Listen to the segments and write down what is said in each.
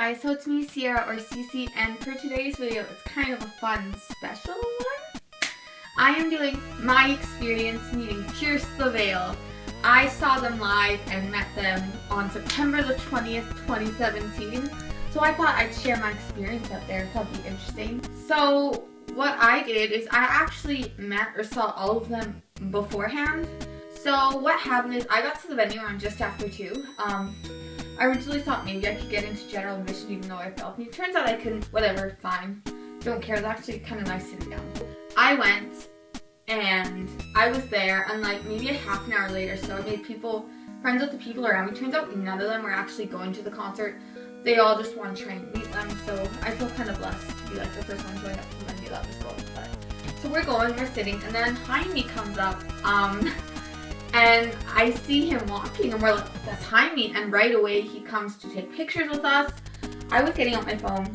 guys, so it's me, Sierra or Cece, and for today's video it's kind of a fun special one. I am doing my experience meeting Pierce the Veil. I saw them live and met them on September the 20th, 2017. So I thought I'd share my experience up there. It would be interesting. So what I did is I actually met or saw all of them beforehand. So what happened is I got to the venue around just after 2. I originally thought maybe I could get into general admission even though I felt me. Turns out I couldn't. Whatever, fine. Don't care. It's actually kind of nice sitting down. I went and I was there, and like maybe a half an hour later, so I made friends with the people around me. Turns out none of them were actually going to the concert. They all just want to try and meet them, so I feel kind of blessed to be like the first one joined up to the venue that was going. But so we're sitting, and then Jaime comes up, and I see him walking, and we're like, that's Jaime, and right away he comes to take pictures with us. I was getting out my phone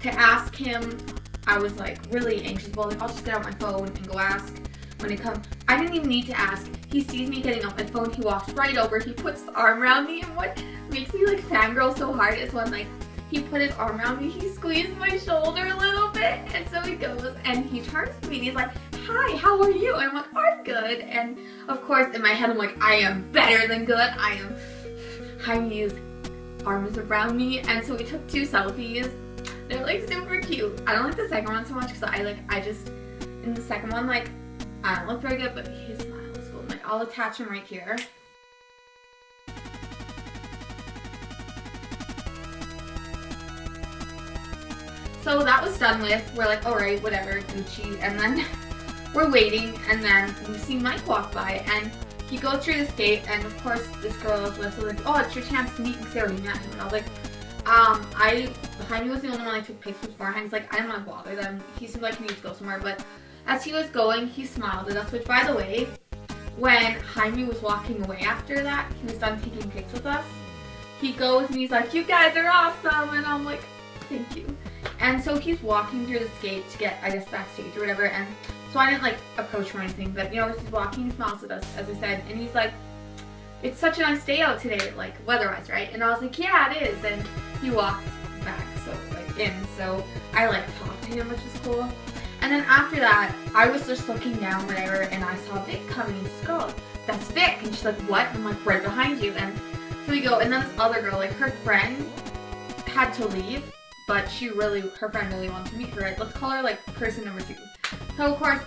to ask him. I was like really anxious about like, I'll just get out my phone and go ask when it comes. I didn't even need to ask. He sees me getting out my phone, he walks right over, he puts his arm around me, and what makes me like fangirl so hard is when like he put his arm around me, he squeezed my shoulder a little bit, and so he goes and he turns to me and he's like, hi, how are you? And I'm like, I'm good. And of course in my head I'm like, I am better than good. Jaime's arm is around me, and so we took 2 selfies. They're like super cute. I don't like the second one so much because in the second one, like, I don't look very good, but his smile is cool. Like, I'll attach him right here. So that was done with. We're like, alright, whatever, Gucci. And then we're waiting, and then we see Mike walk by, and he goes through this gate, and of course this girl is with, so like, oh, it's your chance to meet XxseabirdxX. And I was like, Jaime was the only one I took pics with beforehand. He's like, I don't want to bother them. He seemed like he needs to go somewhere, but as he was going, he smiled at us, which, by the way, when Jaime was walking away after that, he was done taking pics with us, he goes and he's like, you guys are awesome, and I'm like, thank you. And so he's walking through this gate to get, I guess, backstage or whatever, and so I didn't, like, approach him or anything, but, you know, he's walking, he smiles at us, as I said, and he's like, it's such a nice day out today, like, weather-wise, right? And I was like, yeah, it is, and he walked back, so, like, in, so I, like, talked to him, which is cool. And then after that, I was just looking down, whatever, and I saw Vic coming, and she's like, oh, that's Vic, and she's like, what? And I'm like, right behind you, and so we go, and then this other girl, like, her friend had to leave, but her friend really wanted to meet her, right? Let's call her, like, person number 2. So, of course,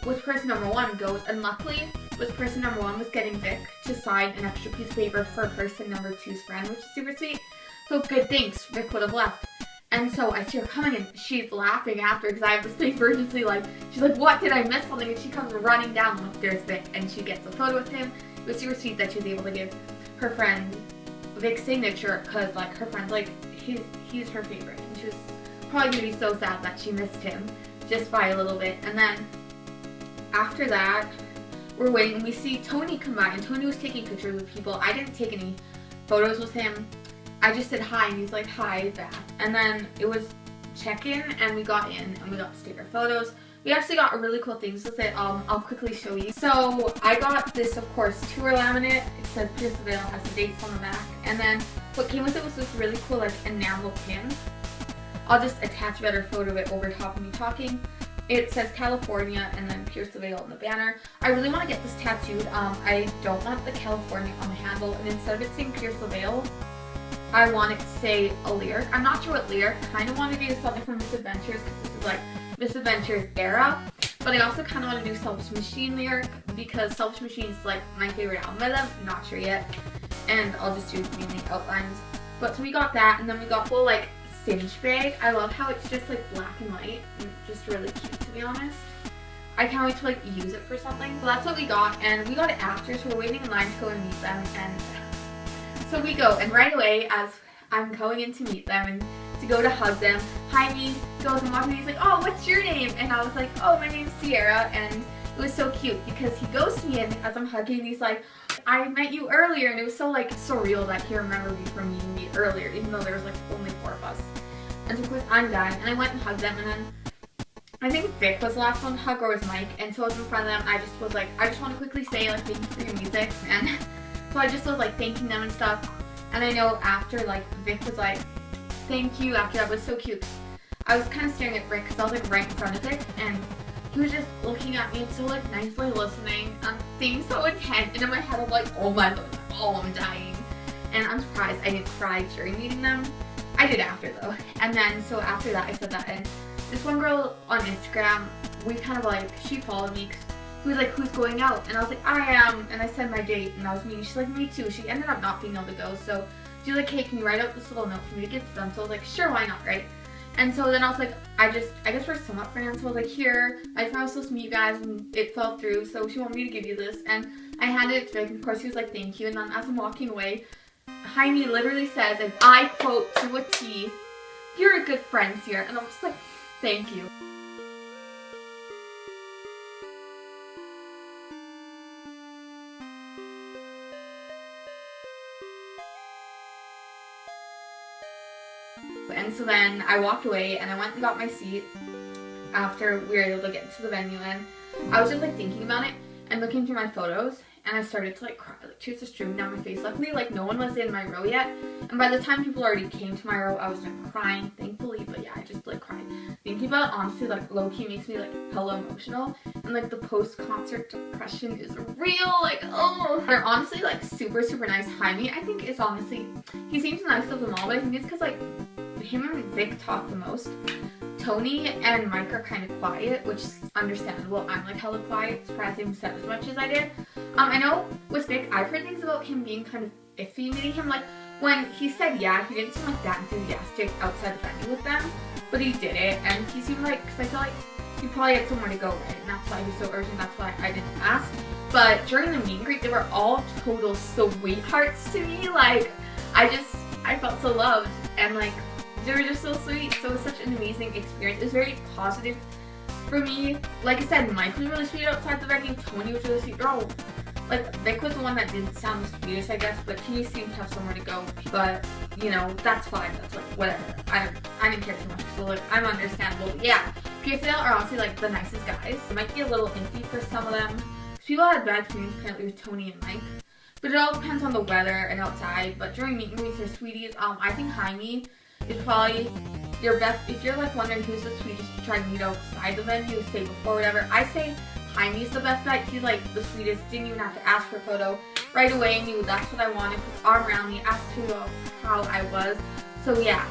with person number 1 goes, and luckily, with person number 1 was getting Vic to sign an extra piece of paper for person number 2's friend, which is super sweet. So good, thanks. Vic would have left. And so I see her coming, and she's laughing after because I have this big urgency, like, she's like, what, did I miss something? And she comes running down, and look, there's Vic, and she gets a photo with him. It was super sweet that she was able to give her friend Vic's signature because, like, her friend's like, he's her favorite. And she was probably going to be so sad that she missed him just by a little bit. And then after that, we're waiting, and we see Tony come by, and Tony was taking pictures with people. I didn't take any photos with him. I just said hi, and he's like, hi, back. And then it was check-in, and we got in, and we got to take our photos. We actually got a really cool thing, so I'll quickly show you. So I got this, of course, tour laminate. It says Pierce the Veil, has the dates on the back. And then what came with it was this really cool, like, enamel pin. I'll just attach a better photo of it over top of me talking. It says California and then Pierce the Veil on the banner. I really want to get this tattooed. I don't want the California on the handle, and instead of it saying Pierce the Veil, I want it to say a lyric. I'm not sure what lyric. I kind of want to do something from Miss Adventures because this is like Miss Adventures era. But I also kind of want to do Selfish Machine lyric because Selfish Machine is like my favorite album by them. Not sure yet. And I'll just do mainly outlines. But so we got that, and then we got full like cinch bag. I love how it's just like black and white and just really cute, to be honest. I can't wait to like use it for something. So that's what we got, and we got it after, so we're waiting in line to go and meet them. And so we go, and right away as I'm going in to meet them and to go to hug them, Jaime goes and walks me, he's like, oh, what's your name? And I was like, oh, my name's Sierra. And it was so cute because he goes to me, and as I'm hugging, he's like, I met you earlier, and it was so like surreal that he remembered me from meeting me earlier, even though there was like only 4 of us. And so of course I'm done, and I went and hugged them, and then I think Vic was the last one to hug, or was Mike, and so I was in front of them. I just was like, I just want to quickly say like thank you for your music, and so I just was like thanking them and stuff. And I know after, like, Vic was like, thank you after that. It was so cute. I was kind of staring at Rick because I was like right in front of it, and he was just looking at me and so like nicely listening. Things so intense, and in my head I'm like, oh my god, oh I'm dying. And I'm surprised I didn't cry during meeting them. I did after though. And then so after that I said that, and this one girl on Instagram, we kind of like, she followed me. He was like, who's going out? And I was like, I am. And I said my date, and that was me. She's like, me too. She ended up not being able to go. So she's like, hey, can you write out this little note for me to give to them? So I was like, sure, why not, right? And so then I was like, I guess we're somewhat friends. So I was like, here, my friend was supposed to meet you guys, and it fell through. So she wanted me to give you this. And I handed it to Vic, and of course he was like, thank you. And then as I'm walking away, Jaime literally says, and I quote to a T, you're a good friend here. And I'm just like, thank you. And so then I walked away and I went and got my seat after we were able to get to the venue, and I was just like thinking about it and looking through my photos, and I started to like cry, like tears just streaming down my face. Luckily, like no one was in my row yet, and by the time people already came to my row, I was done crying, thankfully. But yeah, I just like cried. Thinking about it, honestly, like low-key makes me like hella emotional, and like the post-concert depression is real. Like, oh, they're honestly like super nice. Jaime, I think, is honestly, he seems the nicest of them all, but I think it's because like him and Vic talk the most. Tony and Mike are kind of quiet, which is understandable. I'm like hella quiet, surprised he said as much as I did. I know with Vic, I've heard things about him being kind of iffy meeting him. Like when he said yeah, he didn't seem like that enthusiastic outside the venue with them, but he did it, and he seemed like, because I feel like he probably had somewhere to go, right? And that's why he was so urgent. That's why I didn't ask. But during the meet and greet, they were all total sweethearts to me. Like I felt so loved, and like they were just so sweet. So it was such an amazing experience. It was very positive for me. Like I said, Mike was really sweet outside the venue. Tony was really sweet. They're all, like, Vic was the one that didn't sound the sweetest, I guess, but he seemed to have somewhere to go. But, you know, that's fine. That's like, whatever. I didn't care too much. So, like, I'm understandable. But yeah, PSL are honestly, like, the nicest guys. It might be a little iffy for some of them. People had bad experience apparently with Tony and Mike. But it all depends on the weather and outside. But during meet and greets, they're sweeties. I think Jaime is probably your best. If you're like wondering who's the sweetest to try to meet outside the venue, say before, whatever, I say Jaime's the best bet. He's like the sweetest. Didn't even have to ask for a photo. Right away knew that's what I wanted. Put his arm around me, asked how I was. So yeah,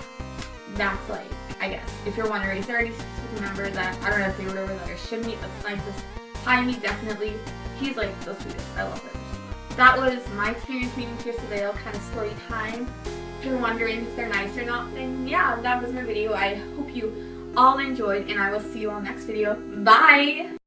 that's like, I guess, if you're wondering, is there any specific member that, I don't know if they were over that I should meet that's nicest? Jaime, definitely. He's like the sweetest. I love him. That was my experience meeting Kirsta Vale, kind of story time. If you're wondering if they're nice or not, then yeah, that was my video. I hope you all enjoyed, and I will see you all next video. Bye!